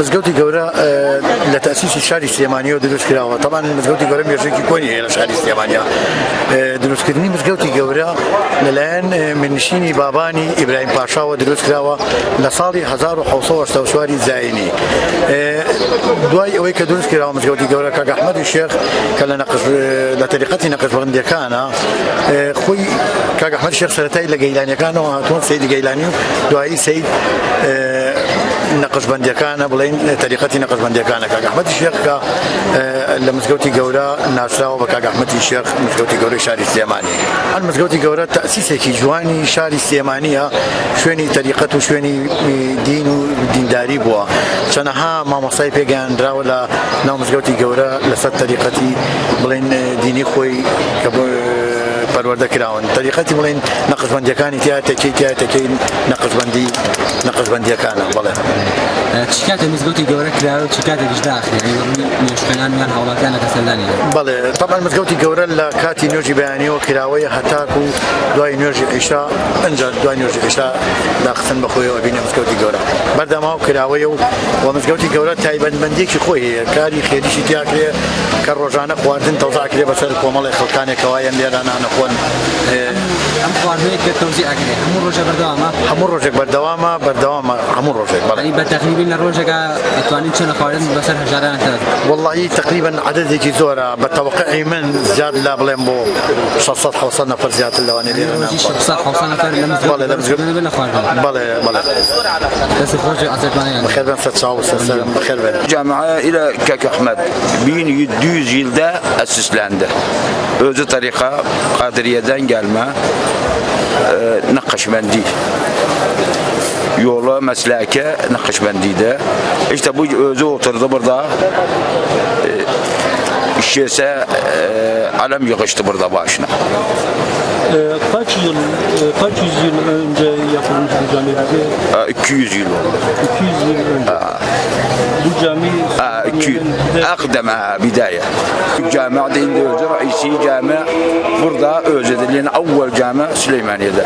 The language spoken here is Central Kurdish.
مزگەوتی گەورە لە تەسیسی شاری سلێمانیەوە دروست کراوە. طبعا مزگەوتی گەورە مێژوویەکی کۆنی هەیە لە شاری سلێمانیا. دروستکردنی مزگەوتی گەورە لەلایەن مێرنشینی بابانی ئیبراهیم پاشاوە دروست کراوە لە ساڵی 1984 زاینی. دوای ئەوەی کە دروست کراوە مزگەوتی گەورە کاک ئەحمەدی شێخ کە لە تەریقەتی نەقشبەندیەکانە خۆی کاک ئەحمەد شێخ سەرەتای لە گەیلانیەکانەوە هاتوون سەیدی گەیلانی و دوایی سەید نەقشبەندیەکانە بڵێن تەریقەتی نەقشبەندیەکانە کاک ئەحمەدی شێخ کە لە مزگەوتی گەورە ناسراوە بە کاک ئەحمەدی شێخ مزگەوتی گەورەی شاری سلێمانی. ئەم مزگەوتی گەورە تەسیسێکی جوانی شاری سلێمانیە، شوێنی تەریقەت و شوێنی دین و دینداری بووە. چەندەها مامۆستای پێگەیاندراوە لە ناو مزگەوتی گەورە لەسەر تەریقەتی بڵێن دینی خۆی کە پەروەردە کراون. تەریقەتی بڵێن نەقشبەندیەکانی تیا تەکەی نەقشبەندیەکانە. بڵێ چی کاتێ مزگەوتی گەورە کراوە و چی کاتێکیش داخرێ نوێژخانان میان هەوڵاتیان لە دەسەلدانی. بەڵێ طبعا مزگەوتی گەورە لە کاتی نوێژی بەیانیەوە کراوەیە هەتاک و دوای نوێژی عیشا ئەنجا دوای نوێژی عیشا داخستن بەخۆیەوە بینە مزگەوتی گەورە بەردەماو کراوەیە و مزگەوتی گەورە تایبەتمەندیێکی خۆی هەیە، کاری خێریشی تیاکرێ کە ڕۆژانە خواردن تەوزاکرێ بەسەر کۆمەڵی خەڵکانێکەوەیان لێرە نانەخۆن. ئەم خواردنەیەک کە تەوزیع ئەکرێ هەموو ڕۆژێک بەردەوامە هەموو ڕۆژێک بەڵێ بە تەقریبی لە ڕۆژێکە ئەتوانین چەند خواردن بەسەر هەژاران تەر والله تقریبا عددێکی زۆرە بە تەوەقعی من زیاد لا بڵێم بۆ 600 نەفەر زیاتر لەوانێ لێرە بەڵێ دەستی خۆشی ئازێتوانیان بەخێر بن سەرچاو و سەرسەرم بەخێر بن. Camiye ile Kak Ahmet 1700 yılda esislendi. Özü tarika Kadiriye'den gelme Nakşibendi. Yolu mesleke Nakşibendi'de. İşte bu özü oturdu burada. İşçiyse alem yığıştı burada başına. Kaç yüzyıl önce yapılmış bu cami? 200 yıl oldu. 200 yıl önce. Bu cami أقدمها بداية الجامع دين رئيسي جامع برضه أوجد لنا أول جامع سليمانية ده